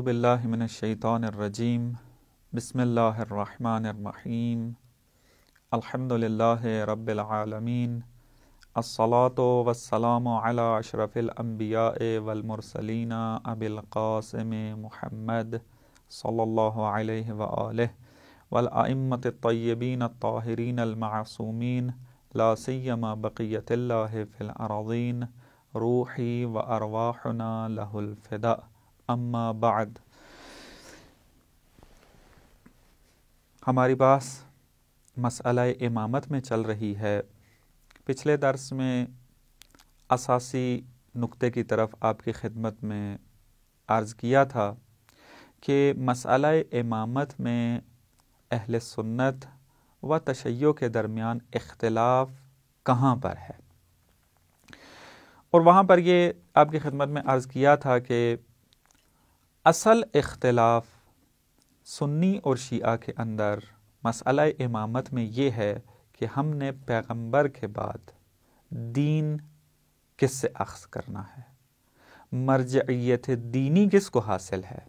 باللہ من الشیطان الرجیم بسم اللہ الرحمن الرحیم الحمدللہ رب العالمین الصلاة والسلام علی اشرف الانبیاء والمرسلین ابی القاسم محمد صلی اللہ علیہ وآلہ والائمة الطیبین الطاہرین المعصومین لا سیما بقیت اللہ فی الارضین روحی و ارواحنا لہ الفداء اما بعد۔ ہماری بحث مسئلہ امامت میں چل رہی ہے۔ پچھلے درس میں اساسی نقطے کی طرف آپ کی خدمت میں عرض کیا تھا کہ مسئلہ امامت میں اہل سنت و تشیع کے درمیان اختلاف کہاں پر ہے، اور وہاں پر یہ آپ کی خدمت میں عرض کیا تھا کہ اصل اختلاف سنی اور شیعہ کے اندر مسئلہ امامت میں یہ ہے کہ ہم نے پیغمبر کے بعد دین کس سے اخذ کرنا ہے، مرجعیت دینی کس کو حاصل ہے،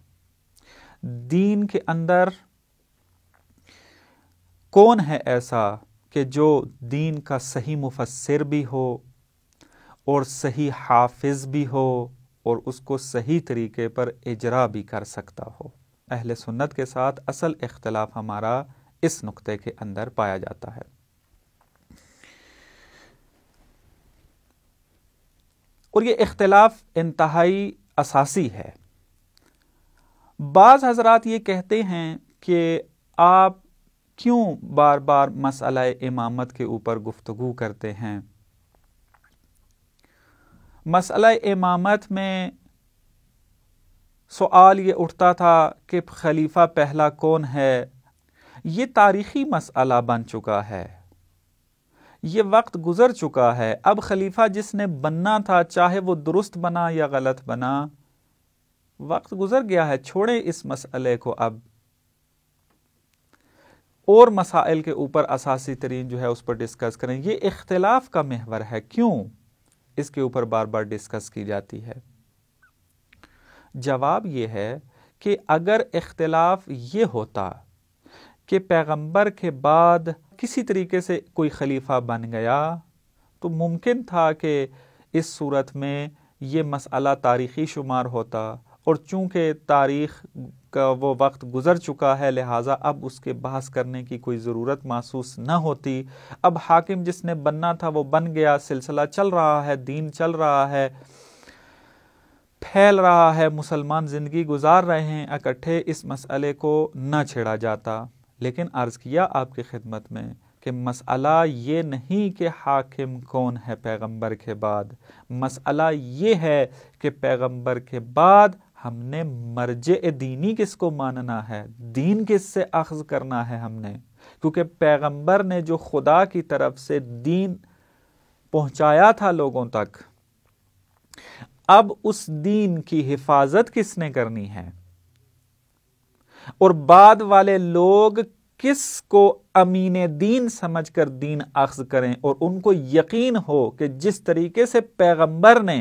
دین کے اندر کون ہے ایسا کہ جو دین کا صحیح مفسر بھی ہو اور صحیح حافظ بھی ہو اور اس کو صحیح طریقے پر اجرا بھی کر سکتا ہو۔ اہل سنت کے ساتھ اصل اختلاف ہمارا اس نقطے کے اندر پایا جاتا ہے۔ اور یہ اختلاف انتہائی اساسی ہے۔ بعض حضرات یہ کہتے ہیں کہ آپ کیوں بار بار مسئلہ امامت کے اوپر گفتگو کرتے ہیں؟ مسئلہ امامت میں سوال یہ اٹھتا تھا کہ خلیفہ پہلا کون ہے، یہ تاریخی مسئلہ بن چکا ہے، یہ وقت گزر چکا ہے۔ اب خلیفہ جس نے بننا تھا، چاہے وہ درست بنا یا غلط بنا، وقت گزر گیا ہے، چھوڑیں اس مسئلے کو، اب اور مسائل کے اوپر اساسی ترین جو ہے اس پر ڈسکس کریں۔ یہ اختلاف کا محور ہے، کیوں اس کے اوپر بار بار ڈسکس کی جاتی ہے؟ جواب یہ ہے کہ اگر اختلاف یہ ہوتا کہ پیغمبر کے بعد کسی طریقے سے کوئی خلیفہ بن گیا تو ممکن تھا کہ اس صورت میں یہ مسئلہ تاریخی شمار ہوتا، اور چونکہ تاریخ کا وہ وقت گزر چکا ہے لہٰذا اب اس کے بحث کرنے کی کوئی ضرورت محسوس نہ ہوتی۔ اب حاکم جس نے بننا تھا وہ بن گیا، سلسلہ چل رہا ہے، دین چل رہا ہے، پھیل رہا ہے، مسلمان زندگی گزار رہے ہیں اکٹھے، اس مسئلے کو نہ چھیڑا جاتا۔ لیکن عرض کیا آپ کی خدمت میں کہ مسئلہ یہ نہیں کہ حاکم کون ہے پیغمبر کے بعد، مسئلہ یہ ہے کہ پیغمبر کے بعد ہم نے مرجع دینی کس کو ماننا ہے، دین کس سے اخذ کرنا ہے ہم نے، کیونکہ پیغمبر نے جو خدا کی طرف سے دین پہنچایا تھا لوگوں تک، اب اس دین کی حفاظت کس نے کرنی ہے، اور بعد والے لوگ کس کو امین دین سمجھ کر دین اخذ کریں، اور ان کو یقین ہو کہ جس طریقے سے پیغمبر نے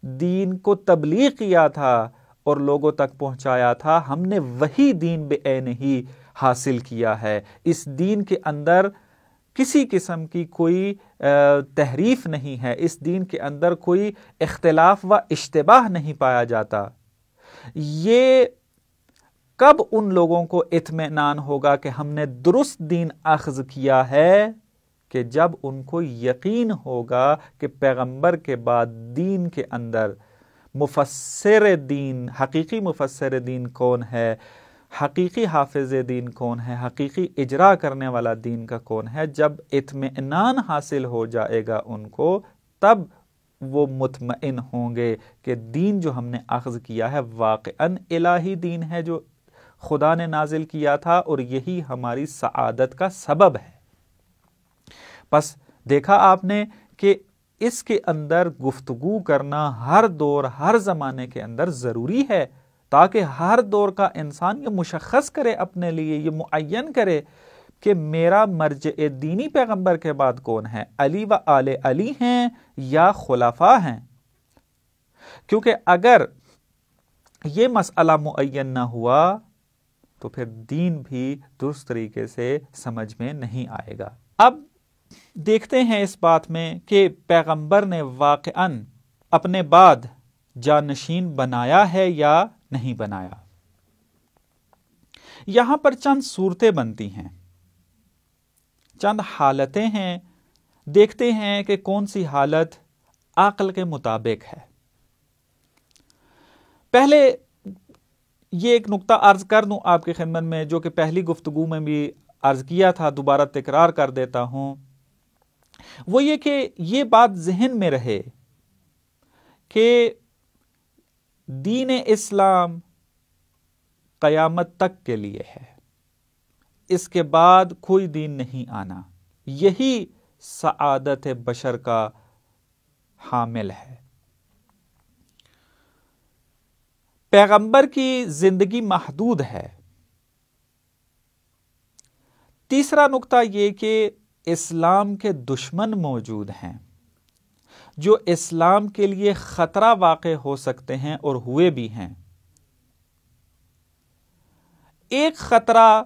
دین کو تبلیغ کیا تھا اور لوگوں تک پہنچایا تھا، ہم نے وہی دین بعینہ ہی حاصل کیا ہے۔ اس دین کے اندر کسی قسم کی کوئی تحریف نہیں ہے، اس دین کے اندر کوئی اختلاف و اشتباہ نہیں پایا جاتا۔ یہ کب ان لوگوں کو اطمینان ہوگا کہ ہم نے درست دین اخذ کیا ہے؟ کہ جب ان کو یقین ہوگا کہ پیغمبر کے بعد دین کے اندر مفسر دین، حقیقی مفسر دین کون ہے، حقیقی حافظ دین کون ہے، حقیقی اجرا کرنے والا دین کا کون ہے۔ جب اطمینان حاصل ہو جائے گا ان کو، تب وہ مطمئن ہوں گے کہ دین جو ہم نے اخذ کیا ہے واقعاً الہی دین ہے جو خدا نے نازل کیا تھا، اور یہی ہماری سعادت کا سبب ہے۔ پس دیکھا آپ نے کہ اس کے اندر گفتگو کرنا ہر دور ہر زمانے کے اندر ضروری ہے، تاکہ ہر دور کا انسان یہ مشخص کرے اپنے لیے، یہ معین کرے کہ میرا مرجع دینی پیغمبر کے بعد کون ہے، علی و آل علی ہیں یا خلفاء ہیں۔ کیونکہ اگر یہ مسئلہ معین نہ ہوا تو پھر دین بھی درست طریقے سے سمجھ میں نہیں آئے گا۔ اب دیکھتے ہیں اس بات میں کہ پیغمبر نے واقعاً اپنے بعد جانشین بنایا ہے یا نہیں بنایا۔ یہاں پر چند صورتیں بنتی ہیں، چند حالتیں ہیں، دیکھتے ہیں کہ کون سی حالت عقل کے مطابق ہے۔ پہلے یہ ایک نقطہ عرض کر دوں آپ کی خدمت میں، جو کہ پہلی گفتگو میں بھی عرض کیا تھا، دوبارہ تکرار کر دیتا ہوں، وہ یہ کہ یہ بات ذہن میں رہے کہ دین اسلام قیامت تک کے لیے ہے، اس کے بعد کوئی دین نہیں آنا، یہی سعادت بشر کا حامل ہے۔ پیغمبر کی زندگی محدود ہے۔ تیسرا نقطہ یہ کہ اسلام کے دشمن موجود ہیں جو اسلام کے لیے خطرہ واقع ہو سکتے ہیں اور ہوئے بھی ہیں۔ ایک خطرہ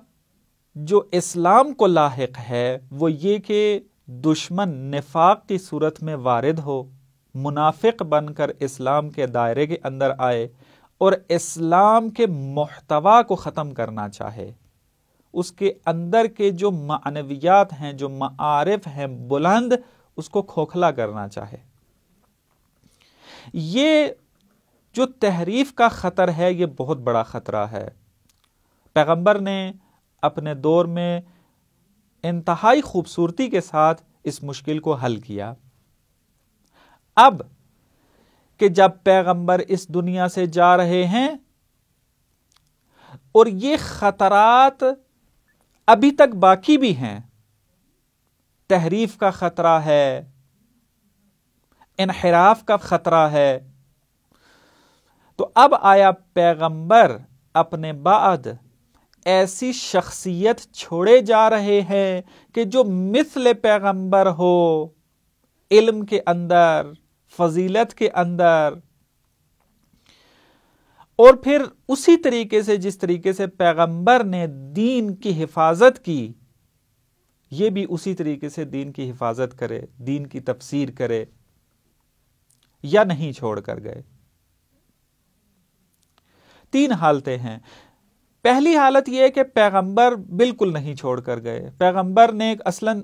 جو اسلام کو لاحق ہے وہ یہ کہ دشمن نفاق کی صورت میں وارد ہو، منافق بن کر اسلام کے دائرے کے اندر آئے اور اسلام کے محتوا کو ختم کرنا چاہے، اس کے اندر کے جو معنویات ہیں، جو معارف ہیں بلند، اس کو کھوکھلا کرنا چاہے۔ یہ جو تحریف کا خطر ہے، یہ بہت بڑا خطرہ ہے۔ پیغمبر نے اپنے دور میں انتہائی خوبصورتی کے ساتھ اس مشکل کو حل کیا۔ اب کہ جب پیغمبر اس دنیا سے جا رہے ہیں اور یہ خطرات ابھی تک باقی بھی ہیں، تحریف کا خطرہ ہے، انحراف کا خطرہ ہے، تو اب آیا پیغمبر اپنے بعد ایسی شخصیت چھوڑے جا رہے ہیں کہ جو مثل پیغمبر ہو، علم کے اندر، فضیلت کے اندر، اور پھر اسی طریقے سے جس طریقے سے پیغمبر نے دین کی حفاظت کی، یہ بھی اسی طریقے سے دین کی حفاظت کرے، دین کی تفسیر کرے، یا نہیں چھوڑ کر گئے۔ تین حالتیں ہیں۔ پہلی حالت یہ ہے کہ پیغمبر بالکل نہیں چھوڑ کر گئے، پیغمبر نے اصلاً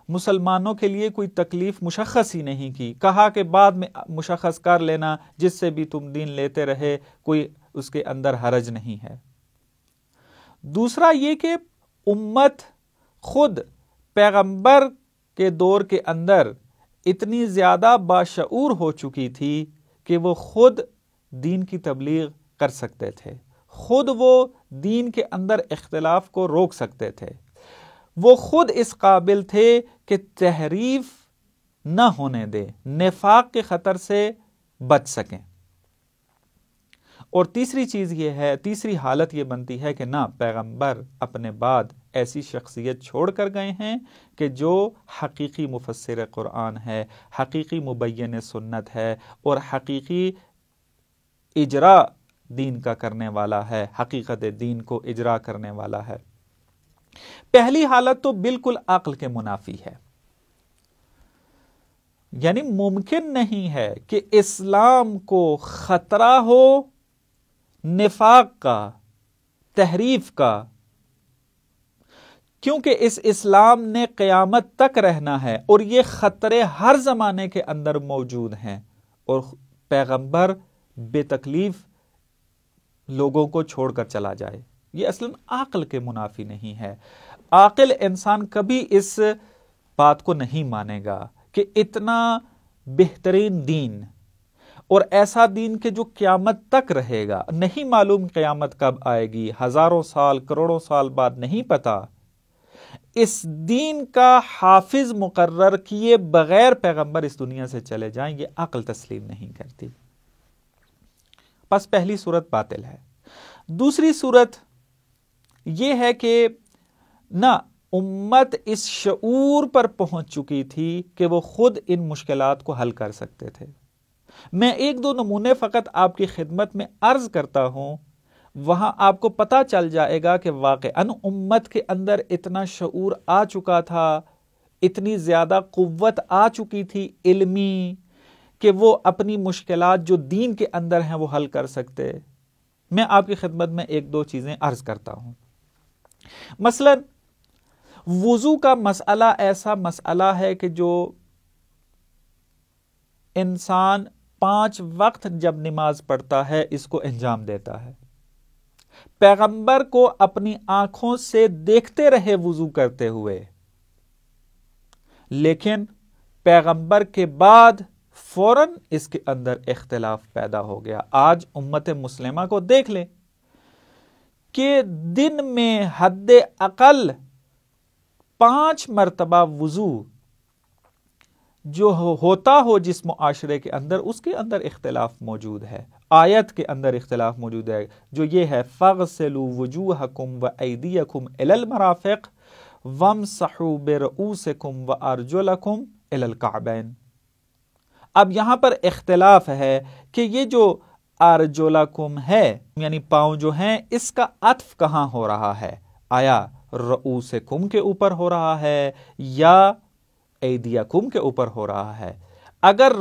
مسلمانوں کے لیے کوئی تکلیف مشخص ہی نہیں کی، کہا کہ بعد میں مشخص کر لینا، جس سے بھی تم دین لیتے رہے، کوئی اس کے اندر حرج نہیں ہے۔ دوسرا یہ کہ امت خود پیغمبر کے دور کے اندر اتنی زیادہ باشعور ہو چکی تھی کہ وہ خود دین کی تبلیغ کر سکتے تھے، خود وہ دین کے اندر اختلاف کو روک سکتے تھے، وہ خود اس قابل تھے کہ تحریف نہ ہونے دے، نفاق کے خطر سے بچ سکیں۔ اور تیسری چیز یہ ہے، تیسری حالت یہ بنتی ہے کہ نہ، پیغمبر اپنے بعد ایسی شخصیت چھوڑ کر گئے ہیں کہ جو حقیقی مفسر قرآن ہے، حقیقی مبین سنت ہے، اور حقیقی اجرا دین کا کرنے والا ہے، حقیقت دین کو اجرا کرنے والا ہے۔ پہلی حالت تو بالکل عقل کے منافی ہے، یعنی ممکن نہیں ہے کہ اسلام کو خطرہ ہو نفاق کا، تحریف کا، کیونکہ اس اسلام نے قیامت تک رہنا ہے اور یہ خطرے ہر زمانے کے اندر موجود ہیں، اور پیغمبر بے تکلیف لوگوں کو چھوڑ کر چلا جائے، یہ اصلاً عقل کے منافی نہیں ہے۔ عاقل انسان کبھی اس بات کو نہیں مانے گا کہ اتنا بہترین دین اور ایسا دین کہ جو قیامت تک رہے گا، نہیں معلوم قیامت کب آئے گی، ہزاروں سال، کروڑوں سال بعد نہیں پتا، اس دین کا حافظ مقرر کیے بغیر پیغمبر اس دنیا سے چلے جائیں، یہ عقل تسلیم نہیں کرتی۔ پس پہلی صورت باطل ہے۔ دوسری صورت یہ ہے کہ نہ، امت اس شعور پر پہنچ چکی تھی کہ وہ خود ان مشکلات کو حل کر سکتے تھے، میں ایک دو نمونے فقط آپ کی خدمت میں عرض کرتا ہوں، وہاں آپ کو پتہ چل جائے گا کہ واقعاً امت کے اندر اتنا شعور آ چکا تھا، اتنی زیادہ قوت آ چکی تھی علمی، کہ وہ اپنی مشکلات جو دین کے اندر ہیں وہ حل کر سکتے۔ میں آپ کی خدمت میں ایک دو چیزیں عرض کرتا ہوں۔ مثلا وضو کا مسئلہ ایسا مسئلہ ہے کہ جو انسان 5 وقت جب نماز پڑھتا ہے اس کو انجام دیتا ہے۔ پیغمبر کو اپنی آنکھوں سے دیکھتے رہے وضو کرتے ہوئے، لیکن پیغمبر کے بعد فوراً اس کے اندر اختلاف پیدا ہو گیا۔ آج امت مسلمہ کو دیکھ لیں کہ دن میں حد اقل 5 مرتبہ وضو جو ہوتا ہو جس معاشرے کے اندر، اس کے اندر اختلاف موجود ہے، آیت کے اندر اختلاف موجود ہے، جو یہ ہے فَاغْسِلُوا وُجُوهَكُمْ وَأَيْدِيَكُمْ إِلَى الْمَرَافِقِ وَامْسَحُوا بِرُؤُوسِكُمْ وَأَرْجُلَكُمْ إِلَى الْكَعْبَيْنِ۔ اب یہاں پر اختلاف ہے کہ یہ جو ارجلکم ہے یعنی پاؤں جو ہیں، اس کا عطف کہاں ہو رہا ہے؟ آیا رؤوسکم کے اوپر ہو رہا ہے یا ایدیکم کے اوپر ہو رہا ہے؟ اگر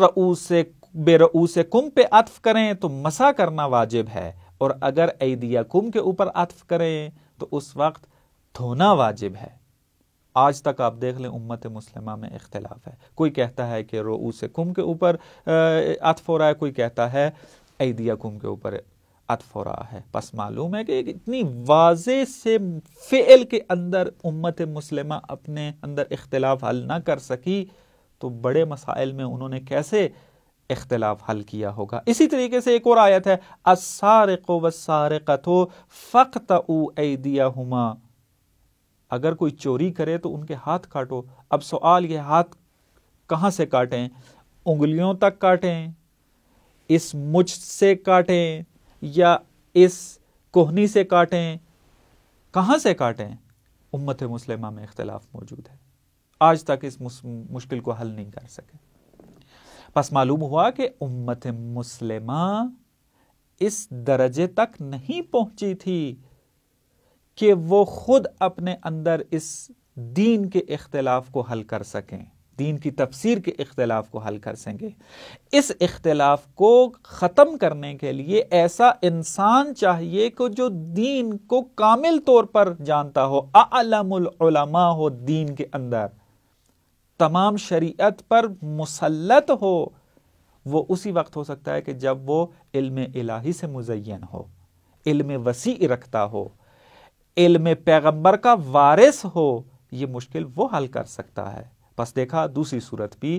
برؤوسکم پہ عطف کریں تو مسح کرنا واجب ہے، اور اگر ایدیکم کے اوپر عطف کریں تو اس وقت دھونا واجب ہے۔ آج تک آپ دیکھ لیں امت مسلمہ میں اختلاف ہے، کوئی کہتا ہے کہ رؤوسکم کے اوپر عطف ہو رہا ہے، کوئی کہتا ہے ایدیکم کے اوپر عطف ہو رہا ہے۔ پس معلوم ہے کہ اتنی واضح سے فعل کے اندر امت مسلمہ اپنے اندر اختلاف حل نہ کر سکی تو بڑے مسائل میں انہوں نے کیسے اختلاف حل کیا ہوگا؟ اسی طریقے سے ایک اور آیت ہے السارق والسارقۃ فاقطعوا ایدیہما، اگر کوئی چوری کرے تو ان کے ہاتھ کاٹو۔ اب سوال یہ، ہاتھ کہاں سے کاٹیں؟ انگلیوں تک کاٹیں، اس مچھ سے کاٹیں، یا اس کوہنی سے کاٹیں؟ کہاں سے کاٹیں؟ امت مسلمہ میں اختلاف موجود ہے، آج تک اس مشکل کو حل نہیں کر سکے۔ پس معلوم ہوا کہ امت مسلمہ اس درجے تک نہیں پہنچی تھی کہ وہ خود اپنے اندر اس دین کے اختلاف کو حل کر سکیں، دین کی تفسیر کے اختلاف کو حل کر سکیں۔ اس اختلاف کو ختم کرنے کے لیے ایسا انسان چاہیے کہ جو دین کو کامل طور پر جانتا ہو، اعلم العلماء ہو، دین کے اندر تمام شریعت پر مسلط ہو۔ وہ اسی وقت ہو سکتا ہے کہ جب وہ علم الہی سے مزین ہو، علم وسیع رکھتا ہو، علم پیغمبر کا وارث ہو۔ یہ مشکل وہ حل کر سکتا ہے۔ پس دیکھا دوسری صورت بھی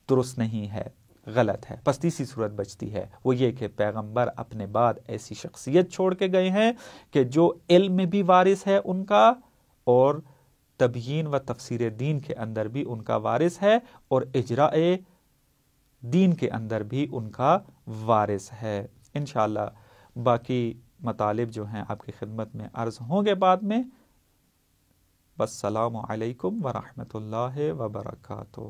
درست نہیں ہے، غلط ہے۔ پس تیسری صورت بچتی ہے، وہ یہ کہ پیغمبر اپنے بعد ایسی شخصیت چھوڑ کے گئے ہیں کہ جو علم میں بھی وارث ہے ان کا، اور تبیین و تفسیر دین کے اندر بھی ان کا وارث ہے، اور اجراء دین کے اندر بھی ان کا وارث ہے۔ انشاءاللہ باقی مطالب جو ہیں آپ کی خدمت میں عرض ہوں گے بعد میں۔ والسلام علیکم ورحمۃ اللہ وبرکاتہ۔